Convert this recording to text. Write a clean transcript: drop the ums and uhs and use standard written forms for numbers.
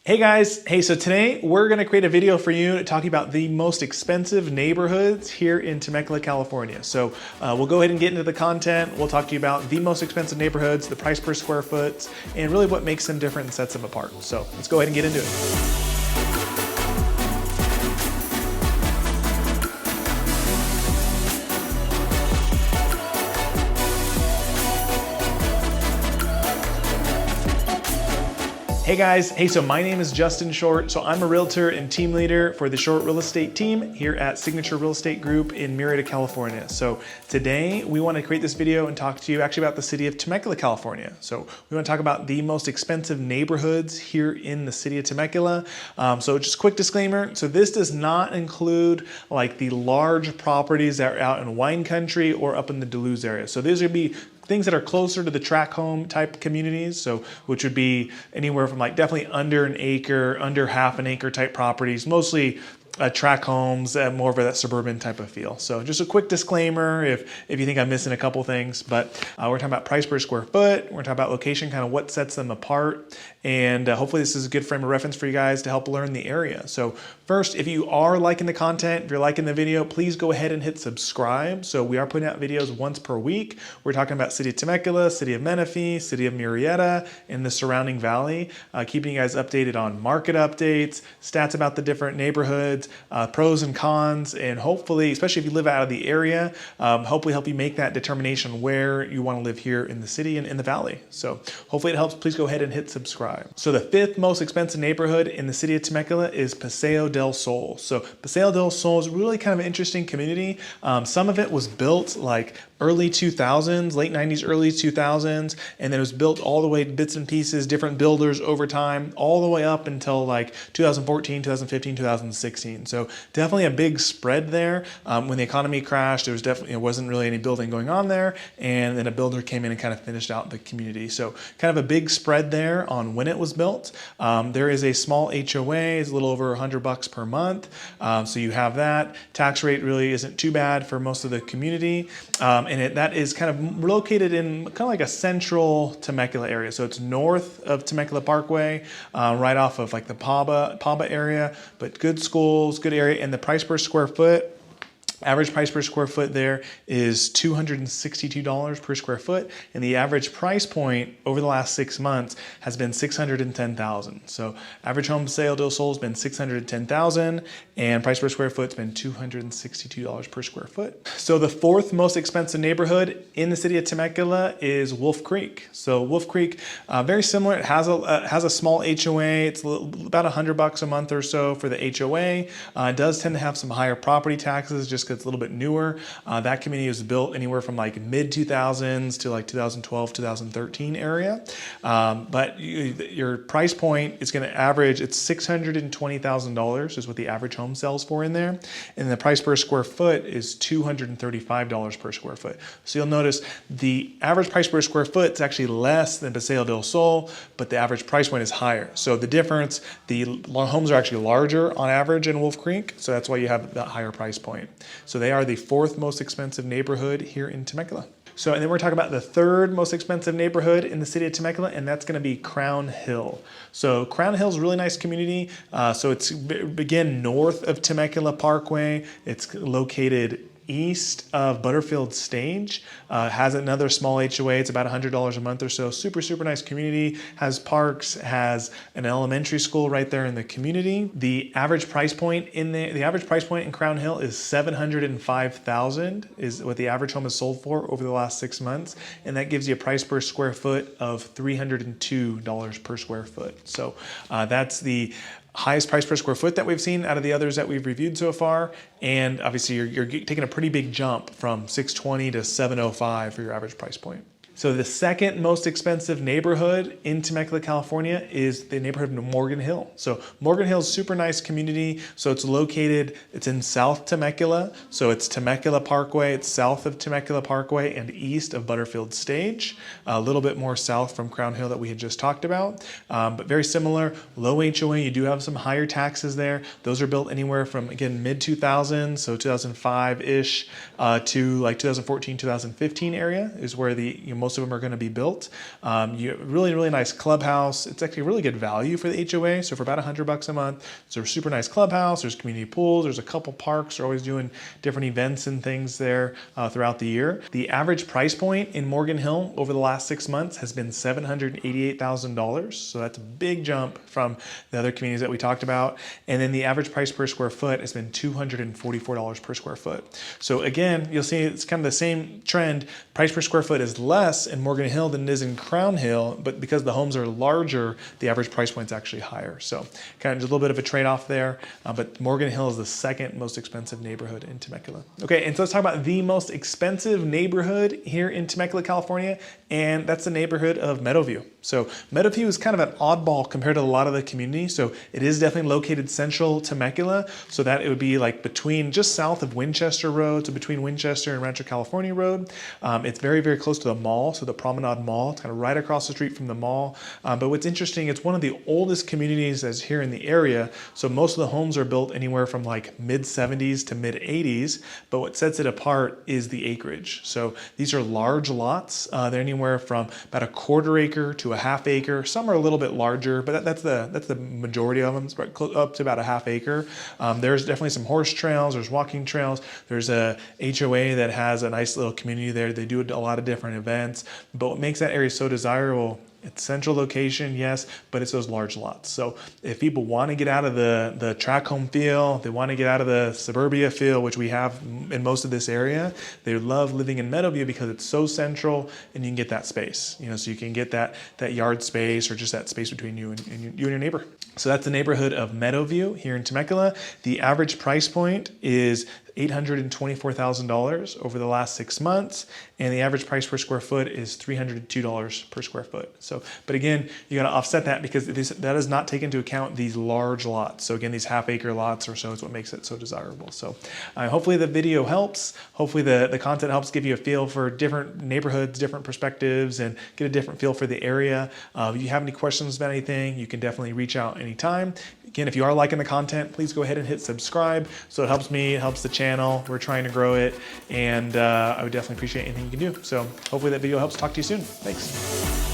Hey guys, so today we're going to create a video for you talking about the most expensive neighborhoods here in Temecula, California. So we'll go ahead and get into the content. We'll talk to you about the most expensive neighborhoods, the price per square foot, and really what makes them different and sets them apart. So let's go ahead and get into it. Hey guys, so my name is Justin Short. So I'm a realtor and team leader for the Short Real Estate team here at Signature Real Estate Group in Murrieta, California. So today we want to create this video and talk to you actually about the city of Temecula, California. So we want to talk about the most expensive neighborhoods here in the city of Temecula. So just a quick disclaimer. So this does not include like the large properties that are out in wine country or up in the Duluth area. So these would be things that are closer to the tract home type communities, so which would be anywhere from like definitely under an acre, under half an acre type properties, mostly tract homes, more of that suburban type of feel. So just a quick disclaimer if you think I'm missing a couple things, but we're talking about price per square foot, we're talking about location, kind of what sets them apart, and hopefully this is a good frame of reference for you guys to help learn the area. So first, if you are liking the content, if you're liking the video, please go ahead and hit subscribe. So we are putting out videos once per week. We're talking about City of Temecula, City of Menifee, City of Murrieta, and the surrounding valley, keeping you guys updated on market updates, stats about the different neighborhoods, pros and cons, and hopefully, especially if you live out of the area, hopefully help you make that determination where you want to live here in the city and in the valley. So hopefully it helps. Please go ahead and hit subscribe. So the fifth most expensive neighborhood in the city of Temecula is Paso del Sol. So Paso del Sol is really kind of an interesting community. Some of it was built like early 2000s, late 90s, early 2000s, and then it was built all the way bits and pieces, different builders over time, all the way up until like 2014, 2015, 2016. So definitely a big spread there. When the economy crashed, there wasn't really any building going on there, and then a builder came in and kind of finished out the community. So kind of a big spread there on when it was built. There is a small HOA, it's a little over $100 per month. So you have that. Tax rate really isn't too bad for most of the community. And that is kind of located in kind of like a central Temecula area. So it's north of Temecula Parkway, right off of like the Paba area, but good schools, good area, and the price per square foot, average price per square foot there is $262 per square foot, and the average price point over the last 6 months has been $610,000. So average home sale del Sol has been $610,000, and price per square foot has been $262 per square foot. So the fourth most expensive neighborhood in the city of Temecula is Wolf Creek. So Wolf Creek, very similar. It has a small HOA. It's about $100 a month or so for the HOA. It does tend to have some higher property taxes just because it's a little bit newer. That community was built anywhere from like mid 2000s to like 2012, 2013 area. But your price point is going to average, it's $620,000 is what the average home sells for in there. And the price per square foot is $235 per square foot. So you'll notice the average price per square foot is actually less than Paso del Sol, but the average price point is higher. So the difference, the homes are actually larger on average in Wolf Creek. So that's why you have that higher price point. So they are the fourth most expensive neighborhood here in Temecula. So, and then we're talking about the third most expensive neighborhood in the city of Temecula, and that's going to be Crown Hill. So Crown Hill is a really nice community. So it's, again, north of Temecula Parkway. It's located east of Butterfield Stage, has another small HOA. It's about $100 a month or so. Super, super nice community. Has parks, has an elementary school right there in the community. The average price point in Crown Hill is $705,000 is what the average home is sold for over the last 6 months. And that gives you a price per square foot of $302 per square foot. So that's the highest price per square foot that we've seen out of the others that we've reviewed so far. And obviously you're taking a pretty big jump from $620 to $705 for your average price point. So the second most expensive neighborhood in Temecula, California is the neighborhood of Morgan Hill. So Morgan Hill is a super nice community. So it's located, it's in South Temecula. So it's Temecula Parkway, it's south of Temecula Parkway and east of Butterfield Stage. A little bit more south from Crown Hill that we had just talked about. But very similar, low HOA, you do have some higher taxes there. Those are built anywhere from, again, mid 2000s, so 2005-ish to like 2014, 2015 area is where the most most of them are going to be built. Really nice clubhouse. It's actually a really good value for the HOA. So for about $100 a month, it's a super nice clubhouse. There's community pools. There's a couple parks. They're always doing different events and things there throughout the year. The average price point in Morgan Hill over the last 6 months has been $788,000. So that's a big jump from the other communities that we talked about. And then the average price per square foot has been $244 per square foot. So again, you'll see it's kind of the same trend. Price per square foot is less in Morgan Hill than it is in Crown Hill, but because the homes are larger, the average price point is actually higher. So kind of just a little bit of a trade-off there, but Morgan Hill is the second most expensive neighborhood in Temecula. Okay, and so let's talk about the most expensive neighborhood here in Temecula, California, and that's the neighborhood of Meadowview. So Meadowview is kind of an oddball compared to a lot of the community. So it is definitely located central Temecula, so that it would be like between just south of Winchester Road, so between Winchester and Rancho California Road. It's very close to the mall, so the Promenade Mall. It's kind of right across the street from the mall. But what's interesting, it's one of the oldest communities that's here in the area. So most of the homes are built anywhere from like mid 70s to mid 80s. But what sets it apart is the acreage. So these are large lots. They're anywhere from about a quarter acre to a half acre. Some are a little bit larger, but that's the majority of them. It's up to about a half acre. There's definitely some horse trails. There's walking trails. There's a HOA that has a nice little community there. They do a lot of different events. But what makes that area so desirable, it's central location, yes, but it's those large lots. So if people want to get out of the track home feel, they want to get out of the suburbia feel, which we have in most of this area, they love living in Meadowview because it's so central and you can get that space, so you can get that yard space or just that space between you and your neighbor. So that's the neighborhood of Meadowview here in Temecula. The average price point is $824,000 over the last 6 months, and the average price per square foot is $302 per square foot. So, but again, you got to offset that because that does not take into account these large lots. So again, these half-acre lots or so is what makes it so desirable. So hopefully the video helps. Hopefully the content helps give you a feel for different neighborhoods, different perspectives, and get a different feel for the area. If you have any questions about anything, you can definitely reach out anytime. Again, if you are liking the content, please go ahead and hit subscribe. So it helps me, it helps the channel. We're trying to grow it, and I would definitely appreciate anything you can do. So hopefully that video helps. Talk to you soon. Thanks.